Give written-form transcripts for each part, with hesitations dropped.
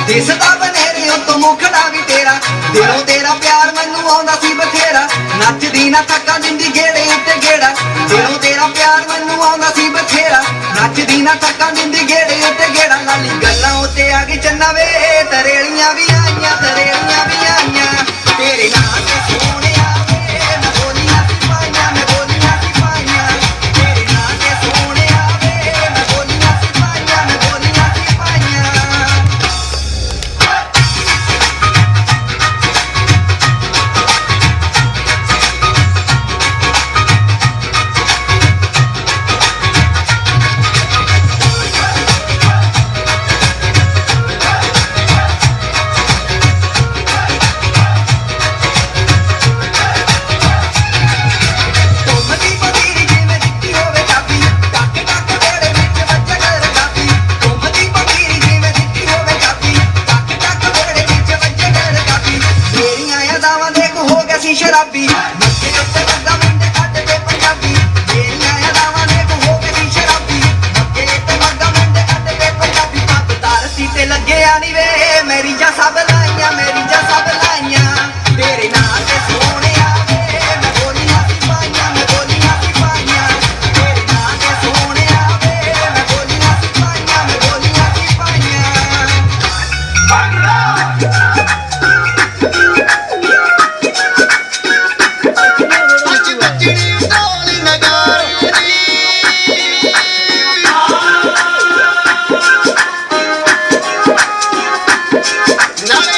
ਦਿਸਦਾ ਬਨੇਰਿਓਂ ਤੋਂ ਮੁਖੜਾ ਵੀ ਤੇਰਾ ਦਿਲੋਂ ਤੇਰਾ ਪਿਆਰ ਮੈਨੂੰ ਆਉਂਦਾ ਸੀ ਬਥੇਰਾ ਨੱਚਦੀ ਨਾ ਥੱਕਾ ਦਿੰਦੀ ਗੇੜੇ ਉੱਤੇ ਗੇੜਾ ਦਿਲੋਂ ਤੇਰਾ ਪਿਆਰ ਮੈਨੂੰ ਆਉਂਦਾ ਸੀ ਬਥੇਰਾ ਨੱਚਦੀ ਨਾ ਥੱਕਾ ਦਿੰਦੀ ਗੇੜੇ ਉੱਤੇ ਗੇੜਾ ਲਾਲੀ ਗੱਲਾਂ ਉੱਤੇ ਆ ਗਈ ਚੰਨਾ ਵੇ ਤਰੇਲੀਆਂ ਵੀ ਆਈਆਂ ਤੇਰੇ ਨਾਂ ਤੇ ਸੋਹਣਿਆ ਵੇ ਮੈਂ ਬੋਲੀਆਂ ਸੀ ਪਾਈਆਂ ਤੇਰੇ ਨਾਂ ਤੇ ਸੋਹਣਿਆ ਵੇ ਮੈਂ ਬੋਲੀਆਂ ਸੀ ਪਾਈਆਂ ਸ਼ਰਾਬੀ ਮੱਥੇ ਉੱਤੇ ਲੱਗਾ ਮੁੰਡੇ ਕੱਢ ਕੇ ਪੰਜਾਬੀ ਮੇਰੀਆਂ ਯਾਦਾਂ ਦੇਖ ਹੋ ਗਈ ਸੀ ਸ਼ਰਾਬੀ ਮੱਥੇ ਉੱਤੇ ਲੱਗਾ ਮੁੰਡੇ ਕੱਢ ਕੇ ਪੰਜਾਬੀ ਪੱਤ ਧਰਤੀ ਤੇ ਲੱਗਿਆ ਨੀ ਵੇ ਮੇਰੀ ਜਾਂ ਸਭ ਲਾਈਆਂ ਤੇਰੇ ਨਾਂ ਤੇ ਸੋਹਣਿਆ ਵੇ ਮੈਂ ਬੋਲੀਆਂ ਸੀ ਪਾਈਆਂ ਤੇਰੇ ਨਾਂ ਤੇ ਸੋਹਣਿਆ ਵੇ ਮੈਂ ਬੋਲੀਆਂ ਸੀ ਪਾਈਆਂ Now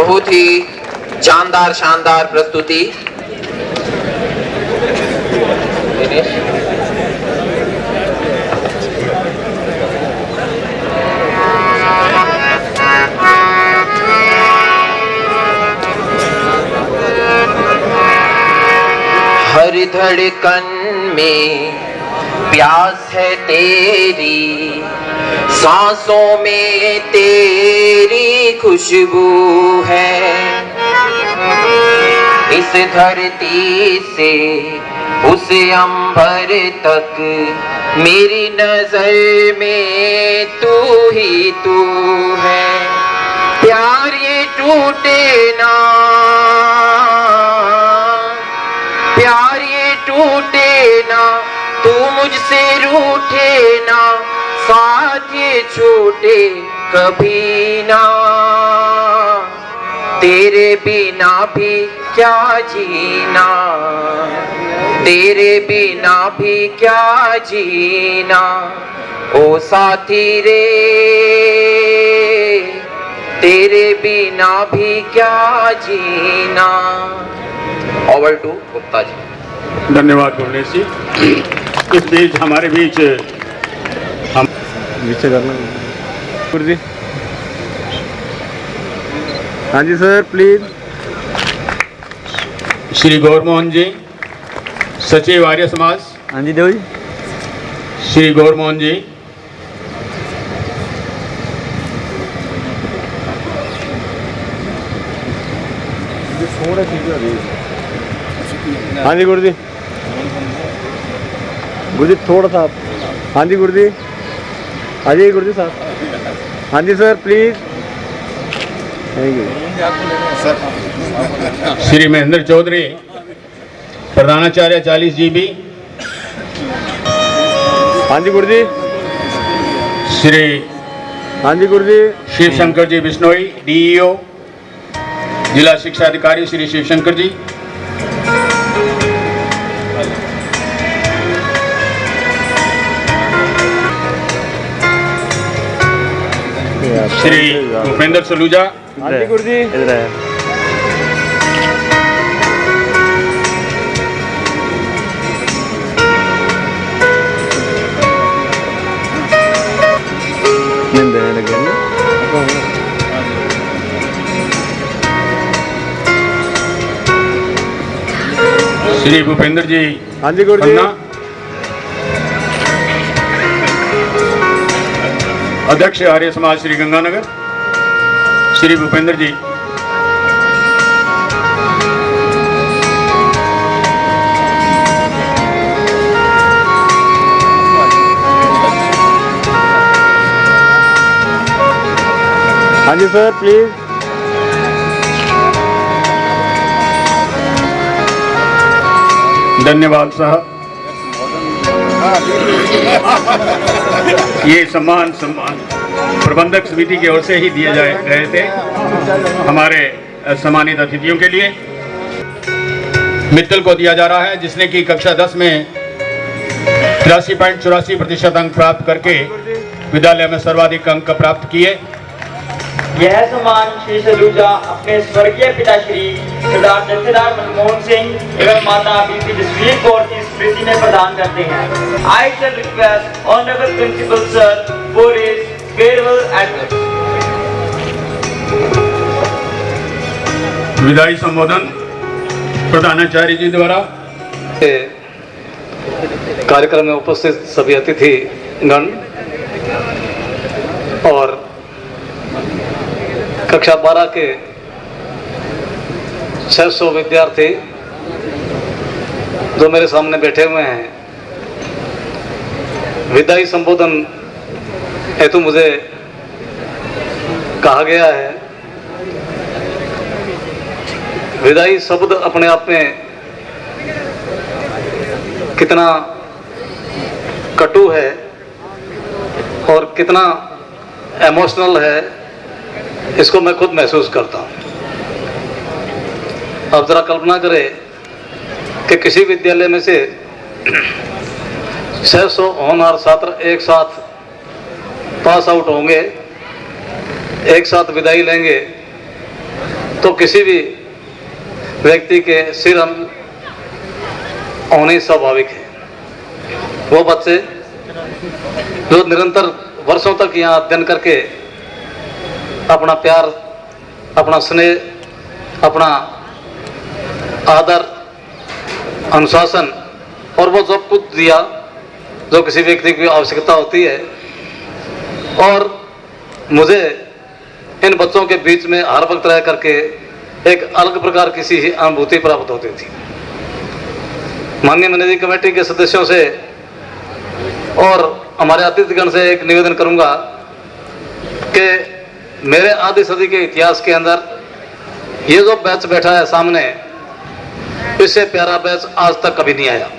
बहुत ही जानदार शानदार प्रस्तुति। हर धड़कन में प्यास है तेरी, सांसों में तेरी खुशबू है। इस धरती से उस अंबर तक मेरी नजर में तू ही तू है। प्यार ये टूटे ना, प्यार ये टूटे ना, तू मुझसे रूठे ना, साथ ये छूटे कभी ना। तेरे बिना भी क्या जीना, तेरे बिना भी क्या जीना, ओ साथी रे, तेरे बिना भी क्या जीना। Over to Gupta ji. धन्यवाद भुवनेश जी। इस बीच हमारे बीच हम नीचे करना जी। हाँ जी सर प्लीज। श्री गौरमोहन जी, सचिव आर्य समाज। हाँ जी देव जी। श्री गौरमोहन जी। हाँ जी गुरु जी। गुरु जी थोड़ा सा। हाँ जी गुरु जी। आ जाइए गुरु जी साहब। हाँ जी sir please. Thank you sir. Shri Mahendra Chaudhary, प्रधानाचार्य 40 GB। हाँ जी गुरु जी। श्री हाँ जी गुरु जी। शिव शंकर जी बिश्नोई, DEO जिला शिक्षा अधिकारी श्री शिव शंकर जी। श्री भूपेंद्र सलूजा। हाँ जी गुरु जी। इधर है। श्री भूपेंद्र जी। हाँ जी गुरु जी। अध्यक्ष आर्य समाज श्री गंगानगर श्री भूपेंद्र जी। हाँ जी सर प्लीज। धन्यवाद साहब। ये सम्मान प्रबंधक समिति की ओर से ही दिए जा रहे थे हमारे सम्मानित अतिथियों के लिए। मित्तल को दिया जा रहा है जिसने कि कक्षा 10 में 83.84% अंक प्राप्त करके विद्यालय में सर्वाधिक अंक प्राप्त किए। यह सम्मान श्री सलूजा अपने स्वर्गीय पिता श्री सरदार जत्थेदार मनमोहन सिंह एवं माता बीबी जसवीर कौर की स्मृति में प्रदान करते हैं। I shall request honourable principal sir for his farewell address. विदाई संबोधन प्रधानाचार्य जी द्वारा। कार्यक्रम में उपस्थित सभी अतिथि गण और कक्षा 12 के 600 विद्यार्थी जो मेरे सामने बैठे हुए हैं, विदाई संबोधन हेतु मुझे कहा गया है। विदाई शब्द अपने आप में कितना कटु है और कितना इमोशनल है, इसको मैं खुद महसूस करता हूँ। अब जरा कल्पना करें कि किसी विद्यालय में से 600 होनहार छात्र एक साथ पास आउट होंगे, एक साथ विदाई लेंगे तो किसी भी व्यक्ति के सिर हम होने स्वाभाविक है। वो बच्चे जो निरंतर वर्षों तक यहाँ अध्ययन करके अपना प्यार, अपना स्नेह, अपना आदर, अनुशासन और वो सब कुछ दिया जो किसी व्यक्ति की आवश्यकता होती है, और मुझे इन बच्चों के बीच में हर वक्त रह करके एक अलग प्रकार की सी अनुभूति प्राप्त होती थी। माननीय मैनेजिंग कमेटी के सदस्यों से और हमारे अतिथिगण से एक निवेदन करूंगा कि मेरे आधी सदी के इतिहास के अंदर ये जो बैच बैठा है सामने, इससे प्यारा बैच आज तक कभी नहीं आया।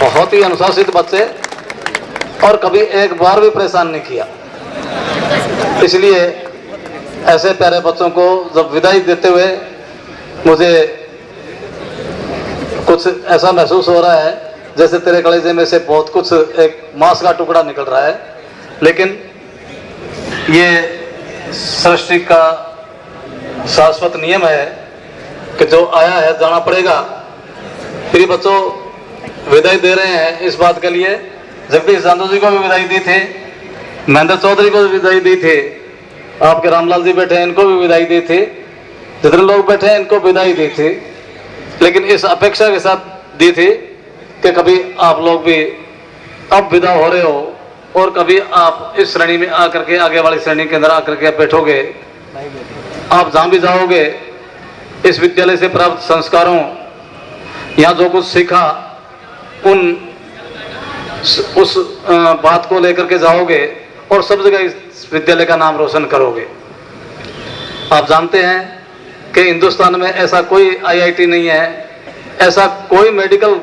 बहुत ही अनुशासित बच्चे, और कभी एक बार भी परेशान नहीं किया। इसलिए ऐसे प्यारे बच्चों को जब विदाई देते हुए मुझे कुछ ऐसा महसूस हो रहा है जैसे तेरे कलेजे में से बहुत कुछ एक मांस का टुकड़ा निकल रहा है। लेकिन ये सृष्टि का शाश्वत नियम है कि जो आया है जाना पड़ेगा। प्रिय बच्चों, विदाई दे रहे हैं इस बात के लिए, जगदीश जांदू जी को भी विदाई दी थी, महेंद्र चौधरी को भी विदाई दी थी, आपके रामलाल जी बैठे हैं इनको भी विदाई दी थी, जितने लोग बैठे हैं इनको विदाई दी थी। लेकिन इस अपेक्षा के साथ दी थी कि कभी आप लोग भी अब विदा हो रहे हो और कभी आप इस श्रेणी में आकर के, आगे वाली श्रेणी के अंदर आकर के बैठोगे। आप जहाँ भी जाओगे इस विद्यालय से प्राप्त संस्कारों, यहाँ जो कुछ सीखा उस बात को लेकर के जाओगे और सब जगह इस विद्यालय का नाम रोशन करोगे। आप जानते हैं कि हिंदुस्तान में ऐसा कोई आईआईटी नहीं है, ऐसा कोई मेडिकल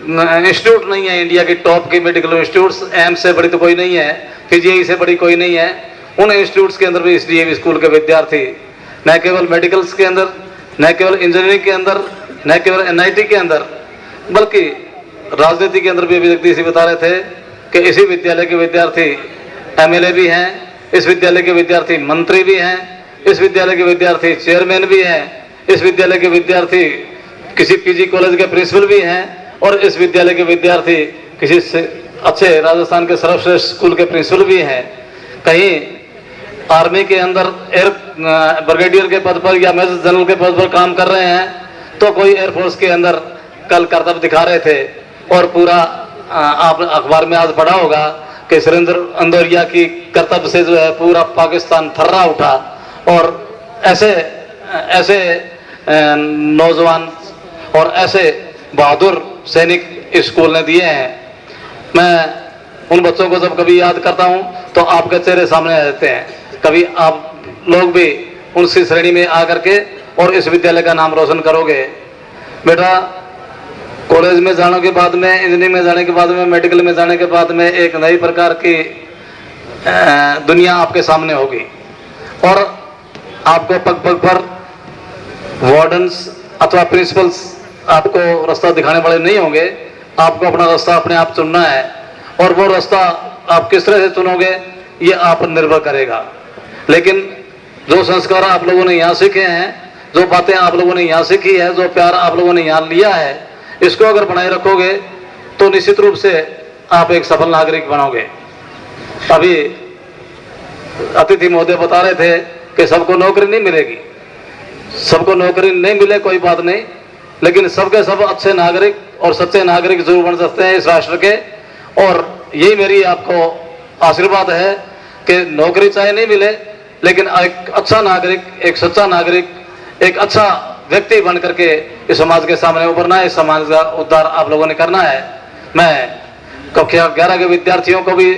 इंस्टीट्यूट नहीं है, इंडिया की टॉप की मेडिकल इंस्टीट्यूट्स, एम्स से बड़ी तो कोई नहीं है, पीजीआई से बड़ी कोई नहीं है। उन इंस्टीट्यूट्स के अंदर भी इस डीएवी स्कूल के विद्यार्थी न केवल मेडिकल्स के अंदर, न केवल इंजीनियरिंग के अंदर, न केवल एनआईटी के अंदर, बल्कि राजनीति के अंदर भी अभी जगदीश बता रहे थे कि इसी विद्यालय के विद्यार्थी एमएलए भी हैं, इस विद्यालय के विद्यार्थी मंत्री भी हैं, इस विद्यालय के विद्यार्थी चेयरमैन भी हैं, इस विद्यालय के विद्यार्थी किसी पीजी कॉलेज के प्रिंसिपल भी हैं, और इस विद्यालय के विद्यार्थी किसी अच्छे राजस्थान के सर्वश्रेष्ठ स्कूल के प्रिंसिपल भी हैं। कहीं आर्मी के अंदर एयर ब्रिगेडियर के पद पर या मेजर जनरल के पद पर काम कर रहे हैं, तो कोई एयरफोर्स के अंदर कल कर्तव्य दिखा रहे थे। और पूरा आप अखबार में आज पढ़ा होगा कि सुरेंद्र अंदोरिया की कर्तव्य से जो है पूरा पाकिस्तान थर्रा उठा, और ऐसे नौजवान और ऐसे बहादुर सैनिक इस स्कूल ने दिए हैं। मैं उन बच्चों को जब कभी याद करता हूं तो आपके चेहरे सामने आ जाते हैं। कभी आप लोग भी उनसी श्रेणी में आकर के और इस विद्यालय का नाम रोशन करोगे। बेटा, कॉलेज में जाने के बाद में, इंजीनियरिंग में जाने के बाद में, मेडिकल में जाने के बाद में एक नई प्रकार की दुनिया आपके सामने होगी, और आपको पग पग पर वार्डन्स अथवा प्रिंसिपल्स आपको रास्ता दिखाने वाले नहीं होंगे। आपको अपना रास्ता अपने आप चुनना है, और वो रास्ता आप किस तरह से चुनोगे ये आप पर निर्भर करेगा। लेकिन जो संस्कार आप लोगों ने यहाँ सीखे हैं, जो बातें आप लोगों ने यहाँ सीखी है, जो प्यार आप लोगों ने यहाँ लिया है, इसको अगर बनाए रखोगे तो निश्चित रूप से आप एक सफल नागरिक बनोगे। अभी अतिथि महोदय बता रहे थे कि सबको नौकरी नहीं मिलेगी। सबको नौकरी नहीं मिले कोई बात नहीं, लेकिन सबके सब अच्छे नागरिक और सच्चे नागरिक जरूर बन सकते हैं इस राष्ट्र के। और यही मेरी आपको आशीर्वाद है कि नौकरी चाहे नहीं मिले, लेकिन एक अच्छा नागरिक, एक सच्चा नागरिक, एक अच्छा व्यक्ति बन करके इस समाज के सामने उभरना है। इस समाज का उद्धार आप लोगों ने करना है। मैं कक्षा 11 के विद्यार्थियों को भी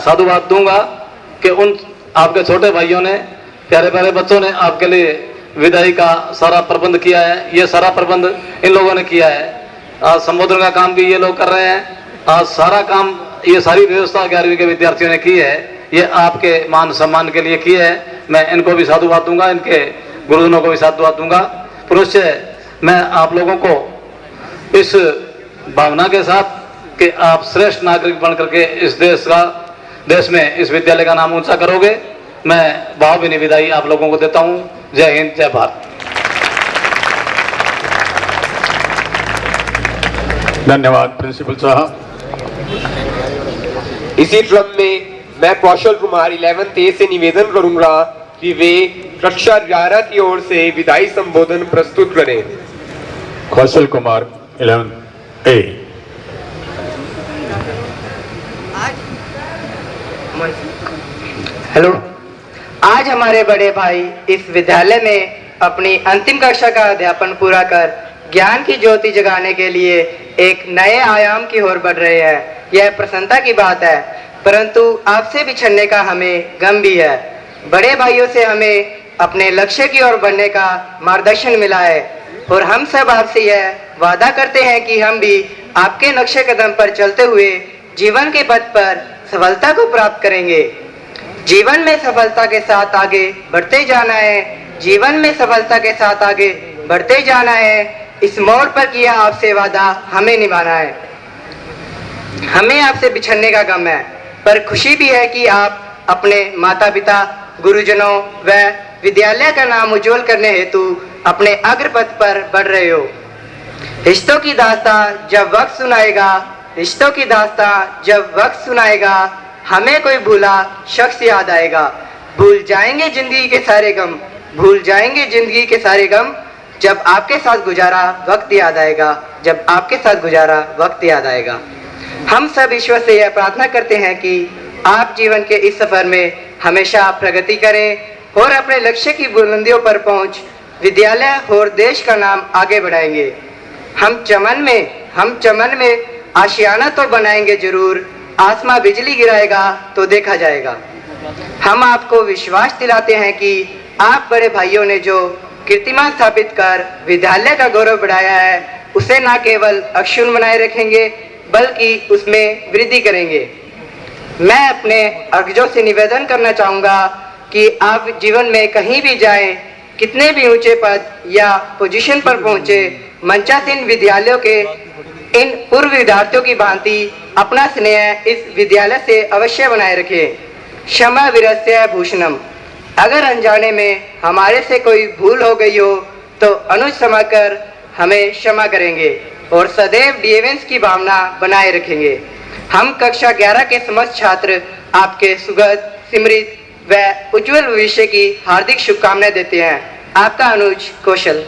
साधुवाद दूंगा कि उन आपके छोटे भाइयों ने, प्यारे प्यारे बच्चों ने आपके लिए विदाई का सारा प्रबंध किया है। ये सारा प्रबंध इन लोगों ने किया है। आज संबोधन का काम भी ये लोग कर रहे हैं। आज सारा काम, ये सारी व्यवस्था 11वीं के विद्यार्थियों ने की है। ये आपके मान सम्मान के लिए की है। मैं इनको भी साधुवाद दूंगा, इनके गुरुजनों को भी साधुवाद दूंगा। पुनश्च मैं आप लोगों को इस भावना के साथ कि आप श्रेष्ठ नागरिक बन करके इस देश का देश में इस विद्यालय का नाम ऊंचा करोगे। मैं भावभीनी विदाई आप लोगों को देता हूं। जय हिंद, जय भारत। धन्यवाद प्रिंसिपल साहब। इसी क्रम में मैं कौशल कुमार 11th A से निवेदन करूंगा कि वे कक्षा 11 की ओर से विदाई संबोधन प्रस्तुत करें। Kaushal Kumar 11th A। Hello, आज हमारे बड़े भाई इस विद्यालय में अपनी अंतिम कक्षा का अध्यापन पूरा कर ज्ञान की ज्योति जगाने के लिए एक नए आयाम की ओर बढ़ रहे हैं। यह प्रसन्नता की बात है, परंतु आपसे बिछड़ने का हमें गम भी है। बड़े भाइयों से हमें अपने लक्ष्य की ओर बढ़ने का मार्गदर्शन मिला है और हम सब आपसे यह वादा करते हैं कि हम भी आपके नक्शे कदम पर चलते हुए जीवन के पथ पर सफलता को प्राप्त करेंगे। जीवन में सफलता के साथ आगे बढ़ते जाना है। जीवन में सफलता के साथ आगे बढ़ते जाना है। इस मोड़ पर किया आपसे वादा हमें निभाना है। हमें आपसे बिछड़ने का गम है, पर खुशी भी है कि आप अपने माता पिता, गुरुजनों व विद्यालय का नाम उज्जवल करने हेतु अपने अग्रपथ पर बढ़ रहे हो। रिश्तों की दास्तां जब वक्त सुनाएगा, रिश्तों की दास्तां जब वक्त सुनाएगा, हमें कोई भूला शख्स याद आएगा। भूल जाएंगे जिंदगी के सारे गम, भूल जाएंगे जिंदगी के सारे गम, जब आपके साथ गुजारा वक्त याद आएगा, जब आपके साथ गुजारा वक्त याद आएगा। हम सब ईश्वर से यह प्रार्थना करते हैं कि आप जीवन के इस सफर में हमेशा प्रगति करें और अपने लक्ष्य की बुलंदियों पर पहुंच विद्यालय और देश का नाम आगे बढ़ाएंगे। हम चमन में आशियाना तो बनाएंगे जरूर, आसमां बिजली गिराएगा तो देखा जाएगा। हम आपको विश्वास दिलाते हैं कि आप बड़े भाइयों ने जो कीर्तिमान स्थापित कर विद्यालय का गौरव बढ़ाया है, उसे न केवल अक्षुण्ण बनाए रखेंगे बल्कि उसमें वृद्धि करेंगे। मैं अपने अग्रजों से निवेदन करना चाहूँगा कि आप जीवन में कहीं भी जाएं, कितने भी ऊंचे पद या पोजीशन पर पहुँचे, मंचासीन विद्यालयों के इन पूर्व विद्यार्थियों की भांति अपना स्नेह इस विद्यालय से अवश्य बनाए रखें। क्षमा वीरस्य भूषणम। अगर अनजाने में हमारे से कोई भूल हो गई हो तो अनुज समाकर हमें क्षमा करेंगे और सदैव डिफेंस की भावना बनाए रखेंगे। हम कक्षा 11 के समस्त छात्र आपके सुगत, समृद्ध व उज्जवल भविष्य की हार्दिक शुभकामनाएं देते हैं। आपका अनुज कौशल।